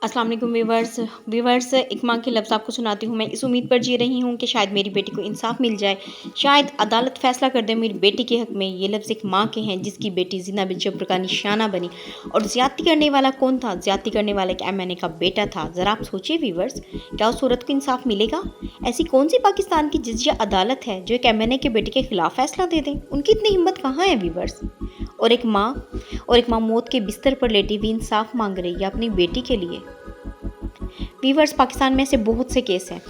अस्सलाम वालेकुम व्यूवर्स एक माँ के लफ्ज़ आपको सुनाती हूँ। मैं इस उम्मीद पर जी रही हूँ कि शायद मेरी बेटी को इंसाफ मिल जाए, शायद अदालत फ़ैसला कर दे मेरी बेटी के हक़ में। ये लफ्ज़ एक माँ के हैं जिसकी बेटी ज़िना बिन जबर का निशाना बनी। और ज़्यादती करने वाला कौन था? ज़्यादती करने वाला एक एमएनए का बेटा था। ज़रा आप सोचिए व्यूवर्स, क्या उस औरत को इंसाफ मिलेगा? ऐसी कौन सी पाकिस्तान की जजिया अदालत है जो एक एमएनए के बेटे के खिलाफ फ़ैसला दे दे? उनकी इतनी हिम्मत कहाँ है व्यूवर्स? और एक माँ मौत के बिस्तर पर लेटी हुई इंसाफ मांग रही है अपनी बेटी के लिए। वीवर्स, पाकिस्तान में ऐसे बहुत से केस हैं।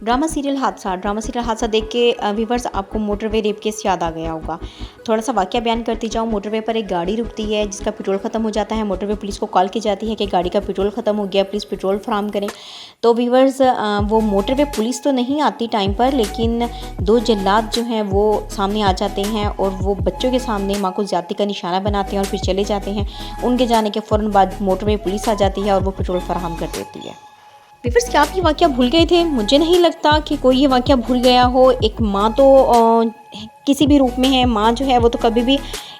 ड्रामा सीरियल हादसा देख के वीवर्स आपको मोटरवे रेप केस याद आ गया होगा। थोड़ा सा वाक़या बयान करती जाऊँ। मोटरवे पर एक गाड़ी रुकती है जिसका पेट्रोल ख़त्म हो जाता है। मोटरवे पुलिस को कॉल की जाती है कि गाड़ी का पेट्रोल ख़त्म हो गया, प्लीज़ पेट्रोल फराहम करें। तो वीवर्स, वो मोटरवे पुलिस तो नहीं आती टाइम पर, लेकिन दो जल्लाद जो हैं वो सामने आ जाते हैं और वो बच्चों के सामने माँ को ज़्यादती का निशाना बनाते हैं और फिर चले जाते हैं। उनके जाने के फ़ौरन बाद मोटरवे पुलिस आ जाती है और वो पेट्रोल फराहम कर देती है। व्यूअर्स, क्या आप ये वाक़या भूल गए थे? मुझे नहीं लगता कि कोई ये वाक़या भूल गया हो। एक माँ तो किसी भी रूप में है, माँ जो है वो तो कभी भी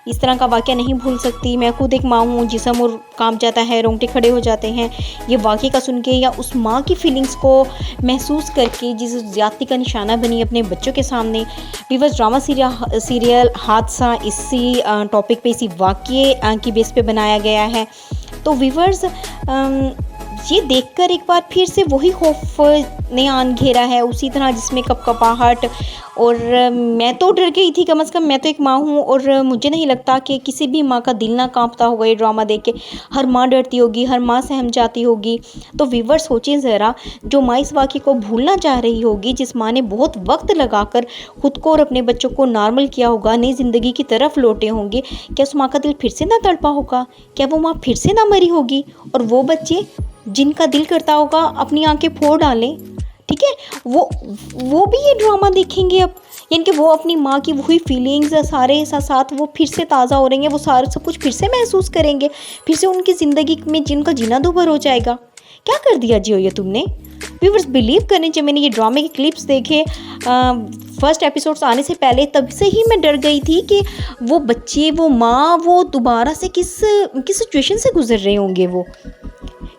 इस तरह का वाक़या नहीं भूल सकती। मैं खुद एक माँ हूँ, जिस्म और काँप जाता है, रोंगटे खड़े हो जाते हैं ये वाक़ये का सुन के, या उस माँ की फीलिंग्स को महसूस करके जिस ज़्यादती का निशाना बनी अपने बच्चों के सामने। व्यूअर्स, ड्रामा सीरियल हादसा इसी टॉपिक पे, इसी वाक़ये की बेस पे बनाया गया है। तो व्यूअर्स, ये देखकर एक बार फिर से वही खौफ ने आन घेरा है, उसी तरह जिसमें कपकपाहट। और मैं तो डर गई थी, कम से कम मैं तो एक माँ हूँ और मुझे नहीं लगता कि किसी भी माँ का दिल ना कांपता होगा ये ड्रामा देख के। हर माँ डरती होगी, हर माँ सहम जाती होगी। तो व्यूअर्स, सोचिए ज़रा, जो माँ इस वाक़ये को भूलना चाह रही होगी, जिस माँ ने बहुत वक्त लगाकर खुद को और अपने बच्चों को नॉर्मल किया होगा, नई ज़िंदगी की तरफ लौटे होंगे, क्या उस माँ का दिल फिर से ना तड़पा होगा? क्या वो माँ फिर से ना मरी होगी? और वो बच्चे जिनका दिल करता होगा अपनी आंखें फोड़ डालें, ठीक है, वो भी ये ड्रामा देखेंगे अब। यानी कि वो अपनी माँ की वही फीलिंग्स सारे साथ वो फिर से ताज़ा हो रही हैं, वो सारा सब कुछ फिर से महसूस करेंगे, फिर से उनकी ज़िंदगी में जिनका जीना दोबारा हो जाएगा। क्या कर दिया जियो ये तुमने? व्यूअर्स, बिलीव करें, जब मैंने ये ड्रामे के क्लिप्स देखे फर्स्ट एपिसोड्स आने से पहले, तब से ही मैं डर गई थी कि वो बच्चे, वो माँ, वो दोबारा से किस सिचुएशन से गुजर रहे होंगे। वो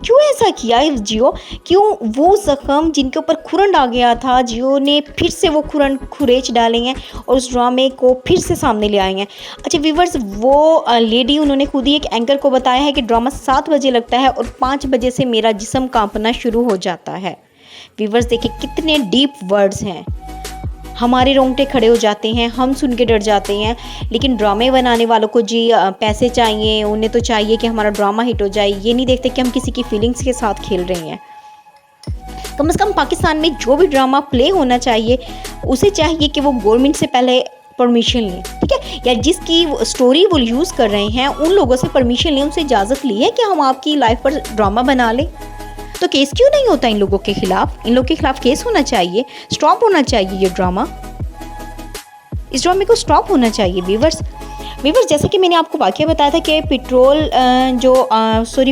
क्यों ऐसा किया जियो? क्यों वो ज़ख्म जिनके ऊपर खुरंड आ गया था, जियो ने फिर से वो खुरंड खुरेच डाले हैं और उस ड्रामे को फिर से सामने ले आए हैं। अच्छा व्यूअर्स, वो लेडी, उन्होंने खुद ही एक एंकर को बताया है कि ड्रामा 7 बजे लगता है और 5 बजे से मेरा जिस्म कांपना शुरू हो जाता है। व्यूअर्स, देखिए कितने डीप वर्ड्स हैं, हमारे रोंगटे खड़े हो जाते हैं, हम सुन के डर जाते हैं। लेकिन ड्रामे बनाने वालों को जी पैसे चाहिए, उन्हें तो चाहिए कि हमारा ड्रामा हिट हो जाए। ये नहीं देखते कि हम किसी की फीलिंग्स के साथ खेल रहे हैं। कम से कम पाकिस्तान में जो भी ड्रामा प्ले होना चाहिए, उसे चाहिए कि वो गवर्नमेंट से पहले परमिशन लें, ठीक है, या जिसकी स्टोरी वो यूज़ कर रहे हैं उन लोगों से परमिशन लें, उनसे इजाज़त ली है कि हम आपकी लाइफ पर ड्रामा बना लें। तो केस क्यों नहीं होता इन लोगों के खिलाफ? इन लोगों के खिलाफ केस होना चाहिए, स्टॉप होना चाहिए ये ड्रामा। इस ड्रामे को स्टॉप होना चाहिए। व्यूअर्स, जैसा कि मैंने आपको वाक़या बताया था कि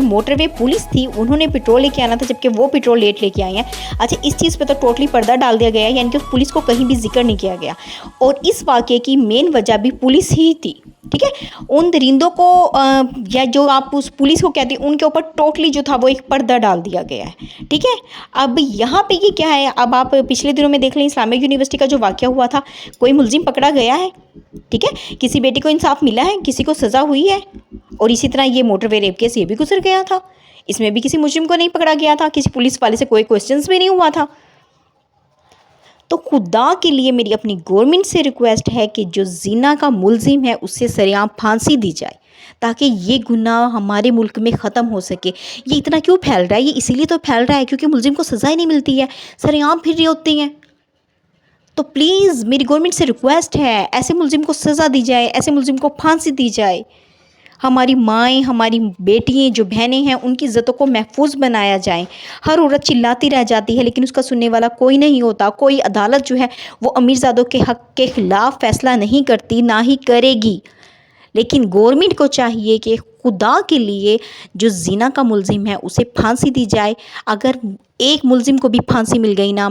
मोटरवे पुलिस थी, उन्होंने पेट्रोल लेके आना था, जबकि वो पेट्रोल लेट लेके आई हैं। अच्छा, इस चीज़ पे तो टोटली पर्दा डाल दिया गया है, यानी कि पुलिस को कहीं भी जिक्र नहीं किया गया। और इस वाक़ये की मेन वजह भी पुलिस ही थी, ठीक है। उन दरिंदों को या जो आप उस पुलिस को कहते हैं, उनके ऊपर टोटली जो था वो एक पर्दा डाल दिया गया है, ठीक है। अब यहाँ पे ये क्या है, अब आप पिछले दिनों में देख लें, इस्लामिक यूनिवर्सिटी का जो वाक़या हुआ था, कोई मुलजिम पकड़ा गया है, ठीक है, किसी बेटी को इंसाफ मिला है, किसी को सज़ा हुई है। और इसी तरह ये मोटरवे रेप केस ये भी गुजर गया था, इसमें भी किसी मुजरिम को नहीं पकड़ा गया था, किसी पुलिस वाले से कोई क्वेश्चंस भी नहीं हुआ था। तो खुदा के लिए मेरी अपनी गवर्नमेंट से रिक्वेस्ट है कि जो ज़िना का मुलजिम है उससे सरेआम फांसी दी जाए, ताकि ये गुनाह हमारे मुल्क में ख़त्म हो सके। ये इतना क्यों फैल रहा है? ये इसीलिए तो फैल रहा है क्योंकि मुलजिम को सज़ा ही नहीं मिलती है, सरेआम फिर रही होती हैं। तो प्लीज़ मेरी गवर्नमेंट से रिक्वेस्ट है, ऐसे मुलजिम को सज़ा दी जाए, ऐसे मुलजिम को फांसी दी जाए। हमारी माएँ, हमारी बेटियाँ, जो बहनें हैं, उनकी इज़्ज़तों को महफूज बनाया जाए। हर औरत चिल्लाती रह जाती है लेकिन उसका सुनने वाला कोई नहीं होता। कोई अदालत जो है वो अमीरज़ादों के हक़ के ख़िलाफ़ फ़ैसला नहीं करती, ना ही करेगी। लेकिन गवर्नमेंट को चाहिए कि खुदा के लिए जो ज़िना का मुलज़िम है उसे फांसी दी जाए। अगर एक मुलज़िम को भी फांसी मिल गई ना,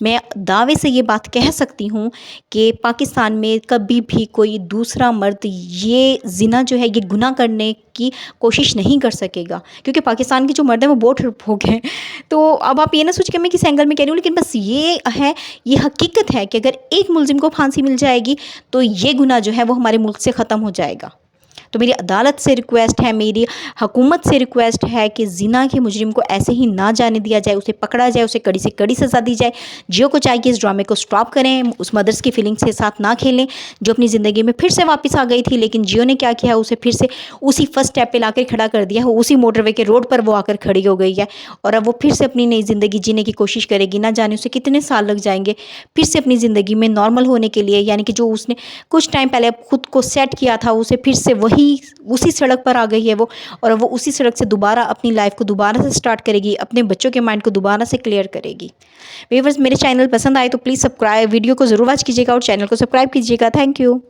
मैं दावे से ये बात कह सकती हूँ कि पाकिस्तान में कभी भी कोई दूसरा मर्द ये ज़िना जो है, ये गुनाह करने की कोशिश नहीं कर सकेगा, क्योंकि पाकिस्तान के जो मर्द हैं वो बहुत डरपोक हैं। तो अब आप ये ना सोचिए कि मैं किस एंगल में कह रही हूँ, लेकिन बस ये है, ये हकीकत है कि अगर एक मुलज़िम को फांसी मिल जाएगी तो ये गुनाह जो है वो हमारे मुल्क से ख़त्म हो जाएगा। तो मेरी अदालत से रिक्वेस्ट है, मेरी हुकूमत से रिक्वेस्ट है कि ज़िना के मुजरिम को ऐसे ही ना जाने दिया जाए, उसे पकड़ा जाए, उसे कड़ी से कड़ी सज़ा दी जाए। जियो को चाहिए इस ड्रामे को स्टॉप करें, उस मदर्स की फीलिंग्स के साथ ना खेलें जो अपनी ज़िंदगी में फिर से वापस आ गई थी, लेकिन जियो ने क्या किया, उसे फिर से उसी फर्स्ट स्टेप पे लाकर खड़ा कर दिया है, उसी मोटरवे के रोड पर वो आकर खड़ी हो गई है और अब वो फिर से अपनी नई ज़िंदगी जीने की कोशिश करेगी। ना जाने उसे कितने साल लग जाएंगे फिर से अपनी ज़िंदगी में नॉर्मल होने के लिए, यानी कि जो उसने कुछ टाइम पहले खुद को सेट किया था उसे फिर से वही उसी सड़क पर आ गई है वो, और अब वो उसी सड़क से दोबारा अपनी लाइफ को दोबारा से स्टार्ट करेगी, अपने बच्चों के माइंड को दोबारा से क्लियर करेगी। व्यूअर्स, मेरे चैनल पसंद आए तो प्लीज़ सब्सक्राइब, वीडियो को ज़रूर वॉच कीजिएगा और चैनल को सब्सक्राइब कीजिएगा। Thank you.